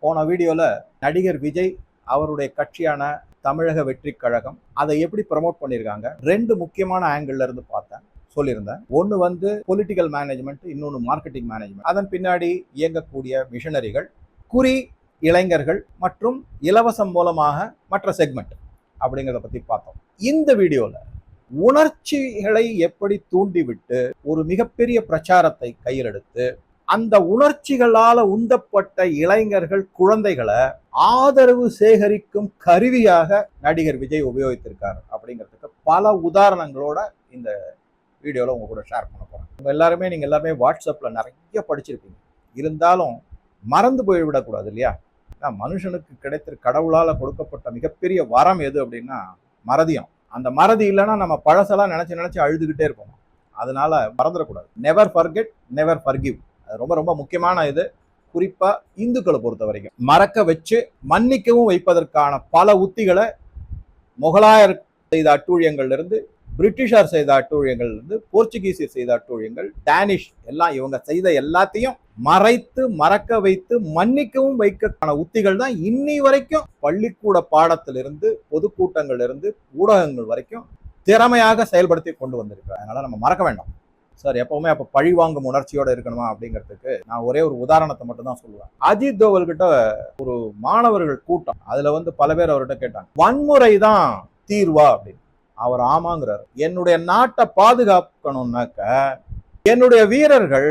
போன வீடியோல நடிகர் விஜய் அவருடைய கட்சியான தமிழக வெற்றி கழகம் அதை எப்படி ப்ரமோட் பண்ணியிருக்காங்க, ரெண்டு முக்கியமான ஆங்கிள் இருந்து பார்த்தேன், சொல்லியிருந்தேன். ஒன்று வந்து பொலிட்டிக்கல் மேனேஜ்மெண்ட், இன்னொன்று மார்க்கெட்டிங் மேனேஜ்மெண்ட். அதன் பின்னாடி இயங்கக்கூடிய மிஷனரிகள், குறி இளைஞர்கள் மற்றும் இலவசம் மூலமாக மற்ற செக்மெண்ட் அப்படிங்கிறத பத்தி பார்த்தோம். இந்த வீடியோல உணர்ச்சிகளை எப்படி தூண்டிவிட்டு ஒரு மிகப்பெரிய பிரச்சாரத்தை கையில் எடுத்து அந்த உணர்ச்சிகளால உந்தப்பட்ட இளைஞர்கள், குழந்தைகளை ஆதரவு சேகரிக்கும் கருவியாக நடிகர் விஜய் உபயோகித்திருக்காரு அப்படிங்கிறதுக்கு பல உதாரணங்களோட இந்த வீடியோல உங்க கூட ஷேர் பண்ண போறேன். நீங்க எல்லாருமே வாட்ஸ்அப்ல நிறைய படிச்சிருப்பீங்க. இருந்தாலும் மறந்து போய்விடக்கூடாது இல்லையா? மனுஷனுக்கு கிடைத்த கடவுளால கொடுக்கப்பட்ட மிகப்பெரிய வரம் எது அப்படின்னா மறதியம். அந்த மறதி இல்லைன்னா நம்ம பழசெல்லாம் நினைச்சு அழுதுகிட்டே இருப்போம். அதனால மறந்துடக்கூடாது. Never forget, never forgive. அது ரொம்ப ரொம்ப முக்கியமான இது. குறிப்பா இந்துக்களை பொறுத்த வரைக்கும் மறக்க வச்சு மன்னிக்கவும் வைப்பதற்கான பல உத்திகளை முகலாயர் செய்த அட்டூழியங்கள்ல இருந்து, பிரிட்டிஷார் செய்த அட்டூழியங்கள் இருந்து, போர்ச்சுகீசியர் செய்த அட்டூழியங்கள், டேனிஷ் எல்லாம் இவங்க செய்த எல்லாத்தையும் மறைத்து மறக்க வைத்து மன்னிக்கவும் வைக்கான உத்திகள் தான் இன்னி வரைக்கும் பள்ளிக்கூட பாடத்திலிருந்து, பொதுக்கூட்டங்கள்ல இருந்து, ஊடகங்கள் வரைக்கும் திறமையாக செயல்படுத்தி கொண்டு வந்திருக்கிறோம். அதனால நம்ம மறக்க வேண்டாம் சார். எப்பவுமே அப்ப பழி வாங்கும் உணர்ச்சியோட இருக்கணுமா அப்படிங்கிறதுக்கு நான் ஒரே ஒரு உதாரணத்தை மட்டும் தான் சொல்லுவேன். அஜித் தோவல் கிட்ட ஒரு மாணவர்கள் கூட்டம், அதுல வந்து பல பேர் அவர்கிட்ட கேட்டாங்க, வன்முறை தான் தீர்வா அப்படின்னு. அவர் ஆமாங்கிறார். என்னுடைய நாட்டை பாதுகாக்கணும்னாக்க என்னுடைய வீரர்கள்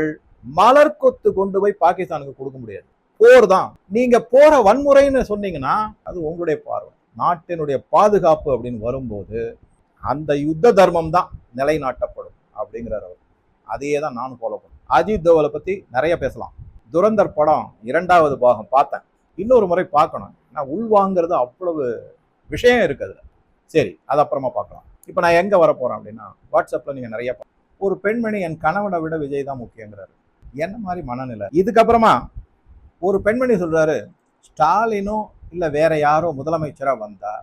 மலர் கொத்து கொண்டு போய் பாகிஸ்தானுக்கு கொடுக்க முடியாது. போர் தான். நீங்க போற வன்முறைன்னு சொன்னீங்கன்னா அது உங்களுடைய பார்வை. நாட்டினுடைய பாதுகாப்பு அப்படின்னு வரும்போது அந்த யுத்த தர்மம் தான் நிலைநாட்டப்படும் அப்படிங்கிறார் அவர். அதையே தான் நானும் ஃபாலோ பண்ணேன். அஜித் தோவலை பத்தி நிறைய பேசலாம். துரந்தர் படம் 2வது பாகம் பார்த்தேன். இன்னொரு முறை பார்க்கணும். நான் உள்வாங்கிறது அவ்வளவு விஷயம் இருக்குது. சரி, அது அப்புறமா பார்க்கலாம். இப்போ நான் எங்க வர போறேன் அப்படின்னா, வாட்ஸ்அப்ல நீங்க நிறைய ஒரு பெண்மணி என் கணவனை விட விஜய் தான் முக்கியங்கிறாரு. என்ன மாதிரி மனநிலை? இதுக்கப்புறமா ஒரு பெண்மணி சொல்றாரு, ஸ்டாலினோ இல்ல வேற யாரோ முதலமைச்சரா வந்தா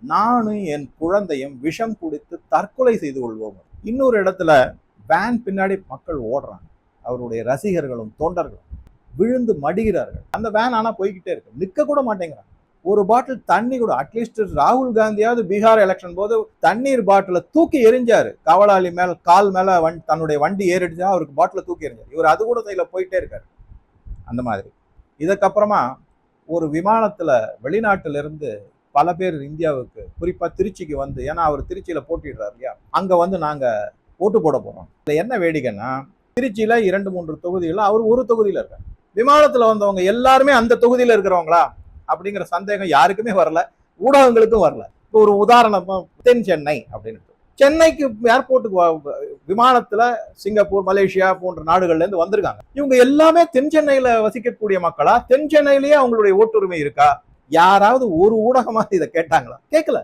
நானும் என் குழந்தையும் விஷம் குடித்து தற்கொலை செய்து கொள்வோம். இன்னொரு இடத்துல வேன் பின்னாடி மக்கள் ஓடுறாங்க. அவருடைய ரசிகர்களும் தொண்டர்களும் விழுந்து மடிகிறார்கள். அந்த வேன் ஆனா போய்கிட்டே இருக்கு, நிக்க கூட மாட்டேங்கிறாங்க. ஒரு பாட்டில் தண்ணி கூட, அட்லீஸ்ட் ராகுல் காந்தியாவது பீகார் எலெக்ஷன் போது தண்ணீர் பாட்டில தூக்கி எரிஞ்சாரு. காவலாளி மேல கால் மேல தன்னுடைய வண்டி ஏறிடுச்சா அவருக்கு பாட்டில தூக்கி எரிஞ்சாரு. இவர் அது கூட செய்யல, போயிட்டே இருக்காரு. அந்த மாதிரி. இதுக்கப்புறமா ஒரு விமானத்துல வெளிநாட்டுல இருந்து பல பேர் இந்தியாவுக்கு, குறிப்பா திருச்சிக்கு வந்து, ஏன்னா அவர் திருச்சியில போட்டிடுறாரு இல்லையா, அங்க வந்து நாங்க ஓட்டு போட போறோம். என்ன வேடிக்கைன்னா, திருச்சியில 2-3 தொகுதிகள், அவர் ஒரு தொகுதியில இருக்காரு. விமானத்துல வந்தவங்க எல்லாருமே அந்த தொகுதியில இருக்கிறவங்களா அப்படிங்கிற சந்தேகம் யாருக்குமே வரல, ஊடகங்களுக்கும் வரல. இப்போ ஒரு உதாரணம், தென் சென்னை அப்படின்னு, சென்னைக்கு ஏர்போர்ட்டுக்கு விமானத்துல சிங்கப்பூர், மலேசியா போன்ற நாடுகள்ல இருந்து வந்திருக்காங்க. இவங்க எல்லாமே தென் சென்னையில வசிக்கக்கூடிய மக்களா? தென் சென்னையிலேயே அவங்களுடைய ஓட்டுரிமை இருக்கா? யாராவது ஒரு ஊடகமா இதை கேட்டாங்களா? கேட்கல.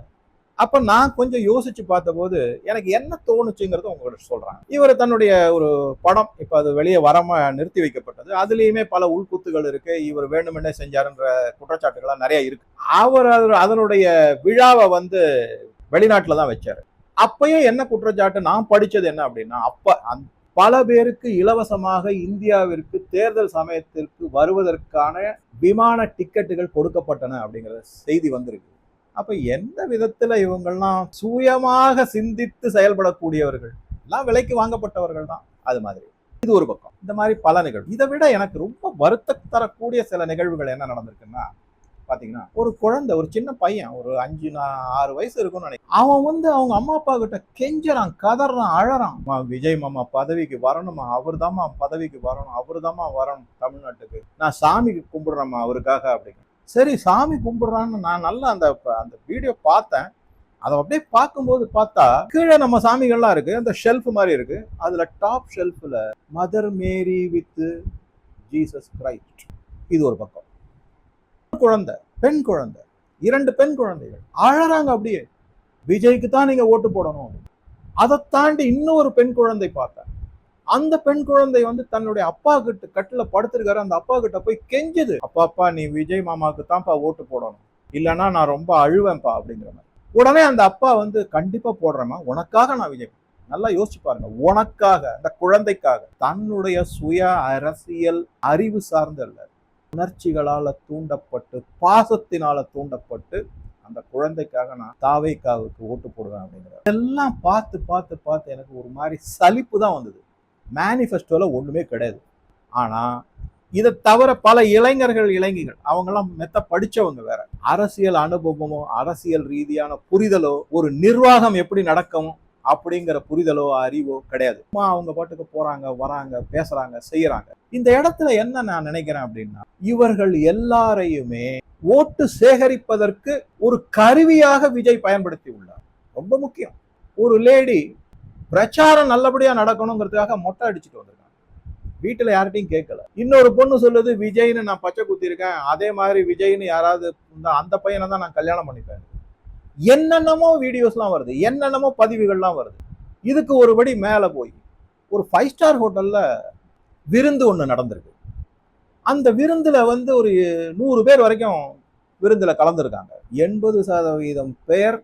அப்ப நான் கொஞ்சம் யோசிச்சு பார்த்த போது எனக்கு என்ன தோணுச்சுங்கிறத உங்ககிட்ட சொல்றாங்க. இவர் தன்னுடைய ஒரு படம் இப்ப அது வெளியே வராம நிறுத்தி வைக்கப்பட்டது. அதுலயுமே பல உள்குத்துகள் இருக்கு. இவர் வேண்டுமென்னே செஞ்சாருன்ற குற்றச்சாட்டுகள்லாம் நிறைய இருக்கு. அவர் அதனுடைய விழாவை வந்து வெளிநாட்டுல தான் வச்சாரு. அப்பயும் என்ன குற்றச்சாட்டு நான் படிச்சது என்ன அப்படின்னா, அப்ப பல பேருக்கு இலவசமாக இந்தியாவிற்கு தேர்தல் சமயத்திற்கு வருவதற்கான விமான டிக்கெட்டுகள் கொடுக்கப்பட்டன அப்படிங்கிற செய்தி வந்திருக்கு. அப்ப எந்த விதத்துல இவங்கெல்லாம் சுயமாக சிந்தித்து செயல்படக்கூடியவர்கள், எல்லாம் விலைக்கு வாங்கப்பட்டவர்கள் தான். அது மாதிரி இது ஒரு பக்கம். இந்த மாதிரி பல நிகழ்வு. இதை விட எனக்கு ரொம்ப வருத்தம் தரக்கூடிய சில நிகழ்வுகள் என்ன நடந்திருக்குன்னா, பாத்தீங்கன்னா, ஒரு குழந்தை, ஒரு சின்ன பையன், ஒரு 5-6 வயசு இருக்கும்னு நினைக்கிறேன். அவன் வந்து அவங்க அம்மா அப்பா கிட்ட கெஞ்சறான், கதறான், அழறான். விஜய் மாமா பதவிக்கு வரணுமா, அவர் தாமா பதவிக்கு வரணும், அவரு தாமா வரணும் தமிழ்நாட்டுக்கு, நான் சாமி கும்பிடுறேம்மா அவருக்காக அப்படின்னு. சரி, சாமி கும்பிடுறான்னு நான் நல்லா அந்த வீடியோ பார்த்தேன். அதை அப்படியே பார்க்கும்போது பார்த்தா கீழே நம்ம சாமிகள்லாம் இருக்கு, அந்த ஷெல்ஃப் மாதிரி இருக்கு. அதுல டாப் ஷெல்ஃப்ல mother Mary with Jesus Christ. இது ஒரு பக்கம். குழந்தை, பெண் குழந்தை, 2 பெண் குழந்தைகள் அழறாங்க. அப்படியே விஜய்க்கு தான் நீங்க ஓட்டு போடணும். அதை தாண்டி இன்னொரு பெண் குழந்தை பார்த்தேன். அந்த பெண் குழந்தை வந்து தன்னுடைய அப்பா கிட்ட கட்டில படுத்திருக்காரு. அந்த அப்பா கிட்ட போய் கெஞ்சுது, அப்பா நீ விஜய் மாமாவுக்கு தான்ப்பா ஓட்டு போடணும், இல்லைன்னா நான் ரொம்ப அழுவேன்ப்பா அப்படிங்கிற மாதிரி. உடனே அந்த அப்பா வந்து, கண்டிப்பா போடுறேம்மா, உனக்காக நான் விஜய். நல்லா யோசிச்சு பாருங்க, உனக்காக, அந்த குழந்தைக்காக. தன்னுடைய சுய அரசியல் அறிவு சார்ந்த இல்ல, உணர்ச்சிகளால தூண்டப்பட்டு, பாசத்தினால தூண்டப்பட்டு அந்த குழந்தைக்காக நான் தாவேக்காவுக்கு ஓட்டு போடுவேன் அப்படிங்கிறார். இதெல்லாம் பார்த்து பார்த்து பார்த்து எனக்கு ஒரு மாதிரி சலிப்பு தான் வந்தது. மேனிஃபெஸ்டோல ஒண்ணுமே கிடையாது. ஆனா இதை தவிர பல இளைஞர்கள் அவங்கெல்லாம் மெத்த படிச்சவங்க வேற. அரசியல் அனுபவமோ, அரசியல் ரீதியான புரிதலோ, ஒரு நிர்வாகம் எப்படி நடக்கும் அப்படிங்கிற புரிதலோ அறிவோ கிடையாது. அவங்க பாட்டுக்கு போறாங்க, வராங்க, பேசுறாங்க, செய்யறாங்க. இந்த இடத்துல என்ன நான் நினைக்கிறேன் அப்படின்னா, இவர்கள் எல்லாரையுமே ஓட்டு சேகரிப்பதற்கு ஒரு கருவியாக விஜய் பயன்படுத்தி உள்ளார். ரொம்ப முக்கியம். ஒரு லேடி பிரச்சாரம் நல்லபடியா நடக்கணுங்கிறதுக்காக மொட்டை அடிச்சுட்டு வந்திருக்காங்க. வீட்டுல யார்கிட்டையும் கேட்கல. இன்னொரு பொண்ணு சொல்லுது, விஜய்னு நான் பச்சை குத்தி இருக்கேன், அதே மாதிரி விஜய்னு யாராவது அந்த பையனை தான் நான் கல்யாணம் பண்ணிப்பேன். என்னென்னமோ வீடியோஸ்லாம் வருது, என்னென்னமோ பதிவுகள்லாம் வருது. இதுக்கு ஒருபடி மேல போய் ஒரு 5 ஸ்டார் ஹோட்டல்ல விருந்து ஒண்ணு நடந்திருக்கு. அந்த விருந்துல ஒரு 100 பேர் வரைக்கும் விருந்துல கலந்துருக்காங்க. 80% பேர்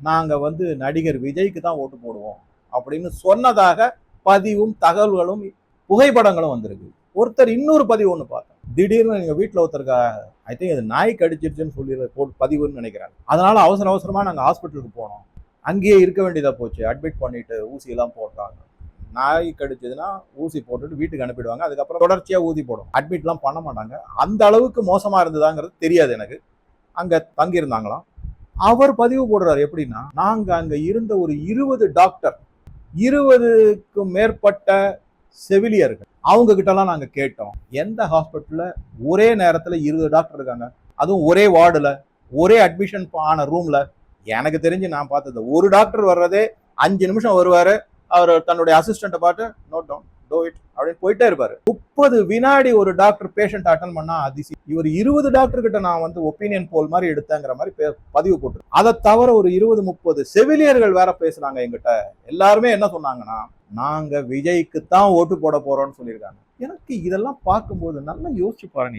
நாங்க நடிகர் விஜய்க்கு தான் ஓட்டு போடுவோம் அப்படின்னு சொன்னதாக பதிவும் தகவல்களும் புகைப்படங்களும் வந்திருக்கு. ஒருத்தர் இன்னொரு பதிவு ஒண்ணு பார்த்தேன். திடீர்னு எங்க வீட்டுல ஒருத்தருக்கா ஐ திங்க் அது நாய் கடிச்சிருச்சுன்னு சொல்லி பதிவுன்னு நினைக்கிறாங்க. அதனால அவசரமா நாங்க ஹாஸ்பிட்டலுக்கு போனோம். அங்கேயே இருக்க வேண்டியதா போச்சு. அட்மிட் பண்ணிட்டு ஊசி எல்லாம் போட்டாங்க. நாய் கடிச்சதுன்னா ஊசி போட்டுட்டு வீட்டுக்கு அனுப்பிடுவாங்க. அதுக்கப்புறம் தொடர்ச்சியா ஊசி போடும். அட்மிட்லாம் பண்ண மாட்டாங்க. அந்த அளவுக்கு மோசமா இருந்ததாங்கிறது தெரியாது எனக்கு. அங்க தங்கி இருந்தாங்களாம். அவர் பதிவு போடுறாரு எப்படின்னா, நாங்க அங்க இருந்த ஒரு 20 டாக்டர், 20க்கும் மேற்பட்ட செவிலியர்கள், அவங்க கிட்ட எல்லாம் நாங்க கேட்டோம், எந்த ஹாஸ்பிட்டல்ல ஒரே நேரத்துல 20 டாக்டர் இருக்காங்க, அதுவும் ஒரே வார்டுல, ஒரே அட்மிஷன் ஆன ரூம்ல. எனக்கு தெரிஞ்சு நான் பார்த்தது ஒரு டாக்டர் வர்றதே 5 நிமிஷம் வருவாரு. அவர் தன்னுடைய அசிஸ்டன்ட்டை பார்த்து நோட் டவுன், டோ இட் அப்படின்னு போயிட்டே இருப்பாரு. 30 வினாடி ஒரு டாக்டர் பேஷண்ட் அட்டன் பண்ணா அதிசயம். இவர் 20 டாக்டர் கிட்ட நான் ஒப்பீனியன் போல் மாதிரி எடுத்தேங்கிற மாதிரி பதிவு போட்டு, அதை தவிர ஒரு 20-30 செவிலியர்கள் வேற பேசுறாங்க எங்கிட்ட. எல்லாருமே என்ன சொன்னாங்கன்னா, நாங்க விஜய்க்கு தான் ஓட்டு போட போறோம்னு சொல்லியிருக்காங்க. எனக்கு இதெல்லாம் பார்க்கும்போது நல்லா யோசிச்சு பாருங்க,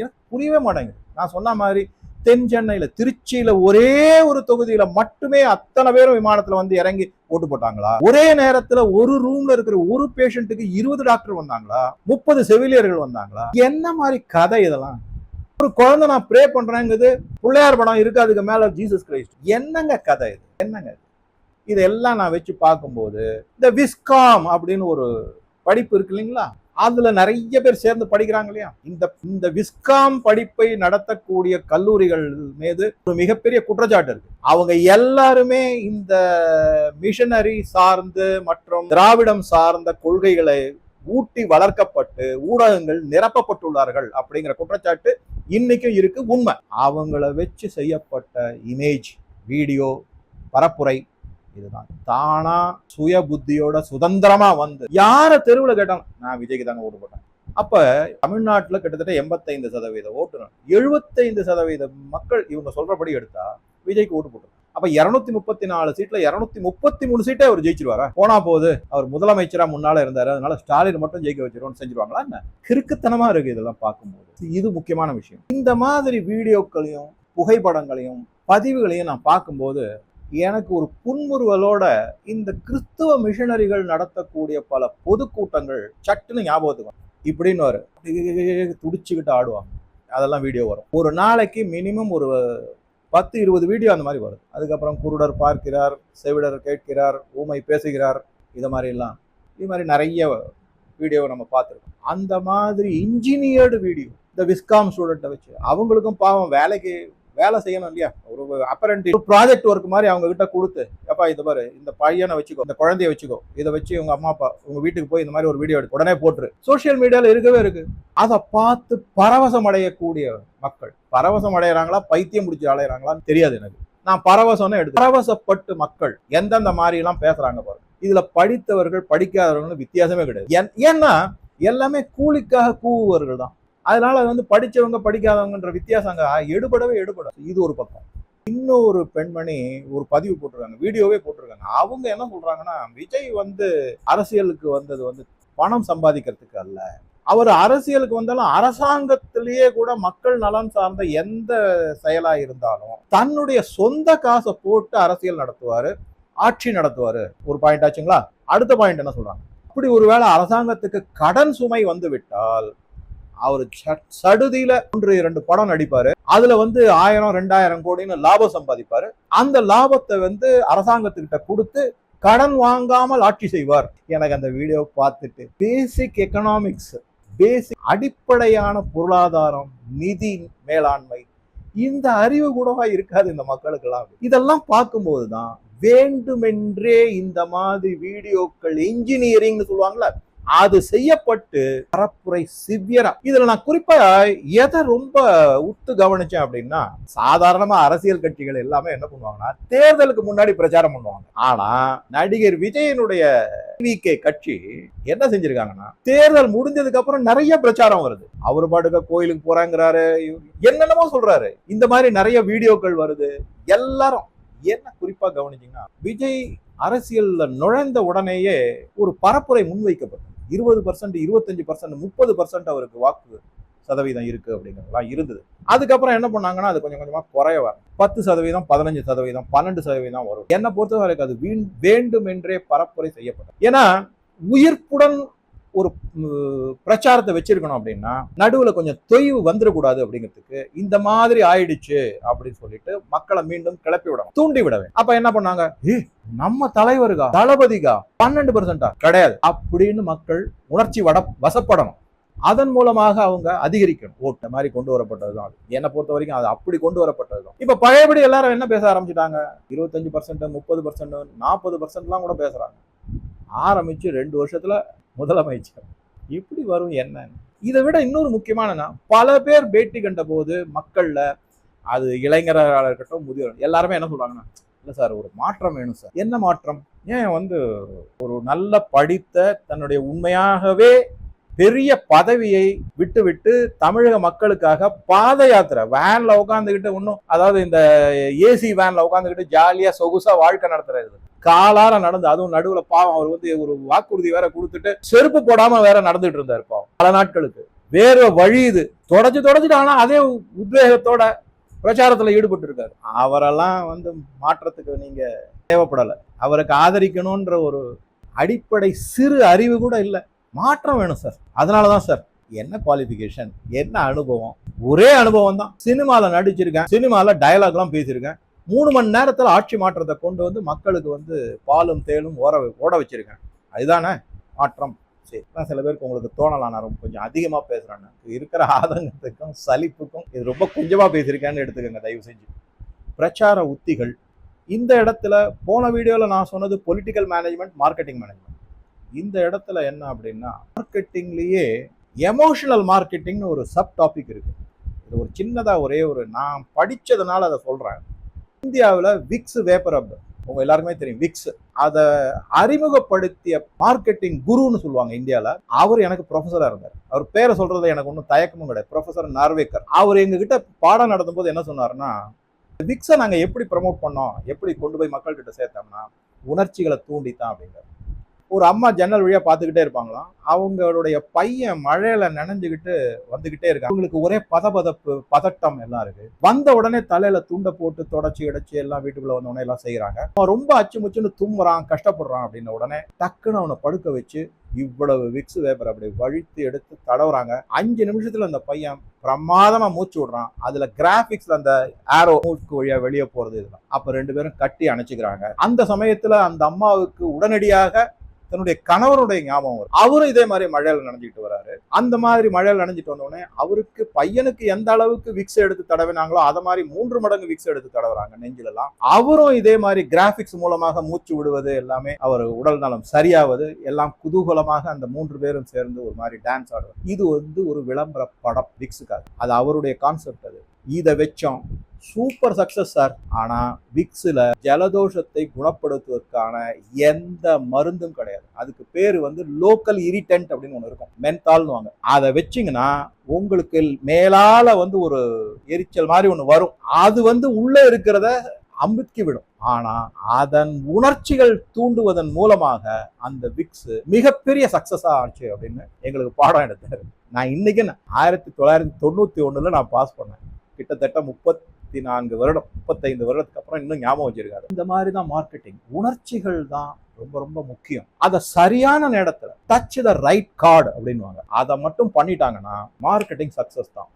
எனக்கு புரியவே மாட்டேங்குது. நான் சொன்ன மாதிரி தென் சென்னையில, திருச்சியில ஒரே ஒரு தொகுதியில மட்டுமே அத்தனை பேரும் விமானத்துல இறங்கி ஓட்டு போட்டாங்களா? ஒரே நேரத்துல ஒரு ரூம்ல இருக்கிற ஒரு பேஷண்ட்டுக்கு 20 டாக்டர் வந்தாங்களா? 30 செவிலியர்கள் வந்தாங்களா? என்ன மாதிரி கதை இதெல்லாம்? ஒரு குழந்தை நான் ப்ரே பண்றேங்குது, பிள்ளையார் படம் இருக்கு, அதுக்கு மேல ஜீசஸ் கிரைஸ்ட். என்னங்க கதை இது? என்னங்க இதெல்லாம் நான் வச்சு பார்க்கும்போது, இந்த விஸ்காம் அப்படின்னு ஒரு படிப்பு இருக்கு இல்லைங்களா, அதுல நிறைய பேர் சேர்ந்து படிக்கிறாங்க இல்லையா, இந்த விஸ்காம் படிப்பை நடத்தக்கூடிய கல்லூரிகள் மீது ஒரு மிகப்பெரிய குற்றச்சாட்டு இருக்கு. அவங்க எல்லாருமே இந்த மிஷனரி சார்ந்து மற்றும் திராவிடம் சார்ந்த கொள்கைகளை ஊட்டி வளர்க்கப்பட்டு ஊடகங்கள் நிரப்பப்பட்டுள்ளார்கள் அப்படிங்கிற குற்றச்சாட்டு இன்னைக்கும் இருக்கு. உண்மை. அவங்கள வச்சு செய்யப்பட்ட இமேஜ், வீடியோ, பரப்புரை இதுதான். தானா சுய புத்தியோட சுதந்திரமா யார தெருவுல கேட்டாலும் நான் விஜய்க்கு தாங்க ஓட்டு போட்டேன். அப்ப தமிழ்நாட்டுல கிட்டத்தட்ட 85% ஓட்டுனர், 75% மக்கள் இவங்க சொல்றபடி எடுத்தா விஜய்க்கு ஓட்டு போட்டு. அப்ப 234 சீட்ல 233 சீட்டை அவர் ஜெயிச்சிருவாரா? போனா போது, அவர் முதலமைச்சரா முன்னால இருந்தாரு, அதனால ஸ்டாலின் மட்டும் ஜெயிக்க வச்சிருவோம்னு செஞ்சிருவாங்களா என்ன? கிறுக்குத்தனமா இருக்கு இதெல்லாம் பார்க்கும்போது. இது முக்கியமான விஷயம். இந்த மாதிரி வீடியோக்களையும் புகைப்படங்களையும் பதிவுகளையும் நான் பார்க்கும்போது எனக்கு ஒரு புன்முறுவலோட இந்த கிறிஸ்துவ மிஷனரிகள் நடத்தக்கூடிய பல பொதுக்கூட்டங்கள் சட்டுன்னு ஞாபகத்துக்கு இப்படின்னு துடிச்சுக்கிட்டு ஆடுவாங்க. அதெல்லாம் வீடியோ வரும். ஒரு நாளைக்கு மினிமம் ஒரு 10-20 வீடியோ அந்த மாதிரி வரும். அதுக்கப்புறம் குருடர் பார்க்கிறார், செவிடர் கேட்கிறார், ஊமை பேசுகிறார், இது மாதிரி நிறைய வீடியோவை நம்ம பார்த்துருக்கோம். அந்த மாதிரி இன்ஜினியர்டு வீடியோ இந்த விஸ்காம் ஸ்டூடெண்ட்டை வச்சு, அவங்களுக்கும் பாவம் வேலை செய்யணும் இல்லையா, ஒரு அப்பரண்டி ப்ராஜெக்ட் ஒர்க் மாதிரி அவங்க கிட்ட கொடுத்து, எப்பா இதை பாரு, இந்த பையனை வச்சுக்கோ, இந்த குழந்தைய வச்சுக்கோ, இதை வச்சு உங்க அம்மா அப்பா உங்க வீட்டுக்கு போய் இந்த மாதிரி ஒரு வீடியோ எடுத்து உடனே போட்டுரு. சோசியல் மீடியால இருக்கவே இருக்கு. அதை பார்த்து பரவசம் அடையக்கூடிய மக்கள் பரவசம் அடைகிறாங்களா, பைத்தியம் முடிச்சு அடைகிறாங்களான்னு தெரியாது எனக்கு. நான் பரவசம்னு எடுத்து, பரவசப்பட்டு மக்கள் எந்தெந்த மாதிரி எல்லாம் பேசுறாங்க பாருங்க. இதுல படித்தவர்கள் படிக்காதவர்கள் வித்தியாசமே கிடையாது. ஏன்னா எல்லாமே கூலிக்காக கூவுவர்கள் தான். அதனால படிச்சவங்க படிக்காதவங்கன்ற வித்தியாசம் அங்க எடுபடவே. இது ஒரு பக்கம். இன்னொரு பெண்மணி ஒரு பதிவு போட்டிருக்காங்க, வீடியோவே போட்டிருக்காங்க. அவங்க என்ன சொல்றாங்கன்னா, விஜய் அரசியலுக்கு வந்தது பணம் சம்பாதிக்கிறதுக்கு அல்ல. அவர் அரசியலுக்கு வந்தாலும் அரசாங்கத்திலேயே கூட மக்கள் நலன் சார்ந்த எந்த செயலா இருந்தாலும் தன்னுடைய சொந்த காசை போட்டு அரசியல் நடத்துவாரு, ஆட்சி நடத்துவாரு. ஒரு பாயிண்ட் ஆச்சுங்களா? அடுத்த பாயிண்ட் என்ன சொல்றாங்க, அப்படி ஒருவேளை அரசாங்கத்துக்கு கடன் சுமை விட்டால் அவர் சடுதியில 1-2 படம் நடிப்பாரு. அதுல 1000-2000 கோடின்னு லாபம் சம்பாதிப்பாரு. அந்த லாபத்தை அரசாங்கத்துக்கிட்ட கொடுத்து கடன் வாங்காமல் ஆட்சி செய்வார். எனக்கு அந்த வீடியோ பார்த்துட்டு பேசிக் எக்கனாமிக்ஸ், பேசிக் அடிப்படையான பொருளாதாரம், நிதி மேலாண்மை, இந்த அறிவு கூடவா இருக்காது இந்த மக்களுக்கெல்லாம். இதெல்லாம் பார்க்கும்போதுதான் வேண்டுமென்றே இந்த மாதிரி வீடியோக்கள் இன்ஜினியரிங் சொல்லுவாங்கல்ல, அது செய்யப்பட்டு பரப்புரை சிவியரா. இதுல நான் குறிப்பா எதை ரொம்ப உத்து கவனிச்சேன் அப்படின்னா, சாதாரணமா அரசியல் கட்சிகள் எல்லாமே என்ன பண்ணுவாங்கன்னா தேர்தலுக்கு முன்னாடி பிரச்சாரம் பண்ணுவாங்க. ஆனா நடிகர் விஜயனுடைய டிவிகே கட்சி என்ன செஞ்சிருக்காங்கன்னா, தேர்தல் முடிஞ்சதுக்கு அப்புறம் நிறைய பிரச்சாரம் வருது. அவரு பாட்டுக்க கோயிலுக்கு போறாங்கிறாரு, என்னென்னமோ சொல்றாரு. இந்த மாதிரி நிறைய வீடியோக்கள் வருது. எல்லாரும் என்ன குறிப்பா கவனிச்சீங்கன்னா, விஜய் அரசியல்ல நுழைந்த உடனேயே ஒரு பரப்புரை முன்வைக்கப்பட்டது. 20%, 25%, 30% அவருக்கு வாக்கு சதவீதம் இருக்கு அப்படிங்கிறதுலாம் இருந்தது. அதுக்கப்புறம் என்ன பண்ணாங்கன்னா, அது கொஞ்சம் கொஞ்சமா குறைய வரும். 10%, 15%, 12% வரும். என்னை பொறுத்தவரைக்கும் அது வேண்டும் என்றே பரப்புரை செய்யப்பட்டது. ஏன்னா உயிர்ப்புடன் ஒரு பிரச்சாரத்தை வச்சிருக்கணும் அப்படின்னா நடுவுல கொஞ்சம் தொய்வு வந்துடக்கூடாது அப்படிங்கிறதுக்கு இந்த மாதிரி ஆயிடுச்சு அப்படின்னு சொல்லிட்டு மக்களை மீண்டும் கிளப்பி விடணும், தூண்டி விட வேண்டும். அப்ப என்ன பண்ணாங்க, நம்ம தலைவருக்கா, தளபதிக்கா 12% கிடையாது அப்படின்னு மக்கள் உணர்ச்சி வசப்படணும். அதன் மூலமாக அவங்க அதிகரிக்கணும். ஓட்ட மாதிரி கொண்டு வரப்பட்டதுதான். என்னை பொறுத்த வரைக்கும் அது அப்படி கொண்டு வரப்பட்டதுதான். இப்ப பழையபடி எல்லாரும் என்ன பேச ஆரம்பிச்சுட்டாங்க, 25%, 30%, 40% கூட பேசுறாங்க. ஆரம்பிச்சு 2 வருஷத்துல முதலமைச்சர். எப்படி வரும் என்ன? இதை விட இன்னொரு முக்கியமான, பல பேர் பேட்டி கண்ட போது மக்கள்ல, அது இளைஞராக இருக்கட்டும் முதியோர் எல்லாருமே என்ன சொல்றாங்கன்னா, இல்ல சார் ஒரு மாற்றம் வேணும் சார். என்ன மாற்றம்? ஏன் ஒரு நல்ல படித்த தன்னுடைய உண்மையாகவே பெரிய பதவியை விட்டு தமிழக மக்களுக்காக பாத யாத்திரை வேன்ல உட்காந்துக்கிட்டு, ஒன்னும் அதாவது இந்த ஏசி வேன்ல உட்காந்துக்கிட்டு ஜாலியா சொகுசா வாழ்க்கை நடத்துறது, காலார நடந்து, அதுவும் நடுவுல பாவம் அவர் ஒரு வாக்குறுதி வேற கொடுத்துட்டு செருப்பு போடாம வேற நடந்துட்டு இருந்தாரு பாவம் பல நாட்களுக்கு. வேற வழி இது தொடச்சுட்டு, ஆனா அதே உத்வேகத்தோட பிரச்சாரத்துல ஈடுபட்டு இருக்காரு. அவரெல்லாம் மாற்றத்துக்கு நீங்க தேவைப்படல. அவருக்கு ஆதரிக்கணும்ன்ற ஒரு அடிப்படை சிறு அறிவு கூட இல்லை. மாற்றம் வேணும் சார். அதனாலதான் சார், என்ன குவாலிபிகேஷன், என்ன அனுபவம், ஒரே அனுபவம் தான். சினிமால நடிச்சிருக்கேன், சினிமால டயலாக் எல்லாம் பேசியிருக்கேன். 3 மணி நேரத்துல ஆட்சி மாற்றத்தை கொண்டு மக்களுக்கு பாலும் தேலும் ஓட வச்சிருக்கேன். அதுதானே மாற்றம். சரி, சில பேருக்கு உங்களுக்கு தோணலாம் நான் கொஞ்சம் அதிகமா பேசுறேன்னு. இருக்கிற ஆதங்கத்துக்கும் சலிப்புக்கும் இது ரொம்ப கொஞ்சமா பேசியிருக்கேன்னு எடுத்துக்கோங்க தயவு செஞ்சு. பிரச்சார உத்திகள் இந்த இடத்துல, போன வீடியோல நான் சொன்னது பொலிட்டிக்கல் மேனேஜ்மெண்ட், மார்க்கெட்டிங் மேனேஜ்மெண்ட். இந்த இடத்துல என்ன அப்படின்னா, மார்க்கெட்டிங்லயே எமோஷனல் மார்க்கெட்டிங்னு ஒரு சப் டாபிக் இருக்கு. இது ஒரு சின்னதா நான் படிச்சதுனால அதை சொல்றேன். இந்தியாவில் விக்ஸ் வேப்பர் ரப், உங்க எல்லாருக்குமே தெரியும் விக்ஸ். அதை அறிமுகப்படுத்திய மார்க்கெட்டிங் குருன்னு சொல்லுவாங்க இந்தியாவில். அவர் எனக்கு ப்ரொஃபஸரா இருந்தார். அவர் பேரை சொல்றது எனக்கு ஒன்றும் தயக்கமும் கிடையாது. ப்ரொஃபஸர் நார்வேக்கர். அவர் எங்ககிட்ட பாடம் நடத்தும் போது என்ன சொன்னாருன்னா, விக்ஸை நாங்க எப்படி ப்ரமோட் பண்ணோம், எப்படி கொண்டு போய் மக்கள்கிட்ட சேர்த்தோம்னா உணர்ச்சிகளை தூண்டித்தான் அப்படிங்கிறார். ஒரு அம்மா ஜன்னல் வழியா பார்த்துக்கிட்டே இருப்பாங்களாம். அவங்களுடைய பையன் மழையில நனைஞ்சுக்கிட்டு வந்துகிட்டே இருக்காங்க. அவங்களுக்கு ஒரே பதபதப்பு, பதட்டம் எல்லாம் இருக்கு. வந்த உடனே தலையில துண்டை போட்டு தொடச்சி இடைச்சி எல்லாம் வீட்டுக்குள்ள வந்த உடனே எல்லாம் செய்யறாங்க. அவன் ரொம்ப அச்சுமுச்சுன்னு தும்புறான், கஷ்டப்படுறான் அப்படின்ன உடனே டக்குன்னு அவனை படுக்க வச்சு இவ்வளவு விக்ஸ் வேப்பர் அப்படி வழித்து எடுத்து தடவுறாங்க. 5 நிமிஷத்துல அந்த பையன் பிரமாதமா மூச்சு விடுறான். அதுல கிராபிக்ஸ்ல அந்த ஆரோ மூக்கு வழியா வெளியே போறது இதெல்லாம். அப்ப 2 பேரும் கட்டி அணைச்சுக்கிறாங்க. அந்த சமயத்துல அந்த அம்மாவுக்கு உடனடியாக தன்னுடைய கணவருடைய ஞாபகம் வரும். அவரும் இதே மாதிரி மழையில நனைஞ்சிட்டு வராரு. அந்த மாதிரி மழையில நனைஞ்சிட்டு வந்தோடனே அவருக்கு பையனுக்கு எந்த அளவுக்கு விக்ஸ் எடுத்து தடவினாங்களோ அதை மாதிரி 3 மடங்கு விக்ஸ் எடுத்து தடவுறாங்க நெஞ்சிலெல்லாம். அவரும் இதே மாதிரி கிராபிக்ஸ் மூலமாக மூச்சு விடுவது எல்லாமே, அவர் உடல் நலம் சரியாவது எல்லாம் குதூகலமாக அந்த 3 பேரும் சேர்ந்து ஒரு மாதிரி டான்ஸ் ஆடுவார். இது ஒரு விளம்பர படம் விக்ஸுக்காக. அது அவருடைய கான்செப்ட். அது இதை வச்சோம், சூப்பர் சக்சஸ் சார். ஆனா விக்ஸ்ல ஜலதோஷத்தை குணப்படுத்துவதற்கான எந்த மருந்தும் கிடையாது. அதுக்கு பேரு லோக்கல் இரிட்டன்ட் அப்படின்னு ஒண்ணு இருக்கும், மென்தால்னு. அதை வச்சிங்கன்னா உங்களுக்கு மேலால ஒரு எரிச்சல் மாதிரி ஒண்ணு வரும். அது உள்ள இருக்கிறத அமுக்கி விடும். ஆனா அதன் உணர்ச்சிகள் தூண்டுவதன் மூலமாக அந்த விக்ஸ் மிகப்பெரிய சக்சஸா ஆச்சு அப்படின்னு எங்களுக்கு பாடம் எடுத்தாரு. நான் இன்னைக்கு 1991 நான் பாஸ் பண்ணேன். கிட்டத்தட்ட 34 வருடம், 35 வருடத்துக்கு அப்புறம் இன்னும் ஞாபகம் வச்சிருக்காரு. இந்த மாதிரி தான் மார்க்கெட்டிங். உணர்ச்சிகள் தான் ரொம்ப ரொம்ப முக்கியம். அதை சரியான நேரத்துல டச் த ரைட் கார்டு அப்படின்னுவாங்க. அதை மட்டும் பண்ணிட்டாங்கன்னா மார்க்கெட்டிங் சக்சஸ் தான்.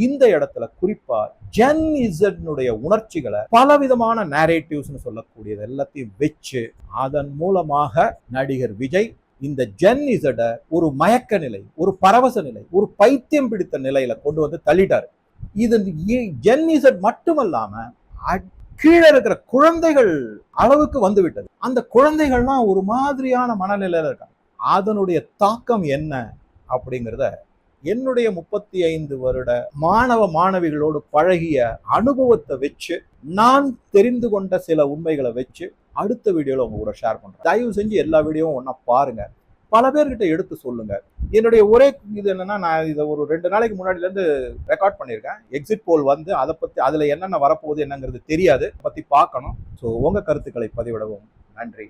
இந்த இடத்துல குறிப்பா ஜென் இசட்னுடைய உணர்ச்சிகளை பலவிதமான நேரேட்டிவ்ஸ்னு சொல்லக்கூடியது எல்லாத்தையும் வச்சு அதன் மூலமாக நடிகர் விஜய் இந்த ஜென் இசட ஒரு மயக்க நிலை, ஒரு பரவச நிலை, ஒரு பைத்தியம் பிடித்த நிலையில கொண்டு வந்து தள்ளிட்டாரு. இது ஜென் இசட் மட்டுமல்லாம கீழே இருக்கிற குழந்தைகள் அளவுக்கு வந்து விட்டது. அந்த குழந்தைகள்லாம் ஒரு மாதிரியான மனநிலையில இருக்காங்க. அதனுடைய தாக்கம் என்ன அப்படிங்கிறத என்னுடைய 35 வருட மாணவ மாணவிகளோடு பழகிய அனுபவத்தை வச்சு நான் தெரிந்து கொண்ட சில உண்மைகளை வச்சு அடுத்த வீடியோல உங்க கூட ஷேர் பண்றேன். தயவு செஞ்சு எல்லா வீடியோவும் ஒன்னா பாருங்க, பல பேர்கிட்ட எடுத்து சொல்லுங்க. என்னுடைய ஒரே இது என்னன்னா, நான் இதை ஒரு 2 நாளைக்கு முன்னாடில இருந்து ரெக்கார்ட் பண்ணியிருக்கேன். எக்ஸிட் போல் வந்து அதை பத்தி அதுல என்னென்ன வரப்போகுது என்னங்கிறது தெரியாது, பத்தி பார்க்கணும். ஸோ உங்க கருத்துக்களை பதிவிடவும் நன்றி.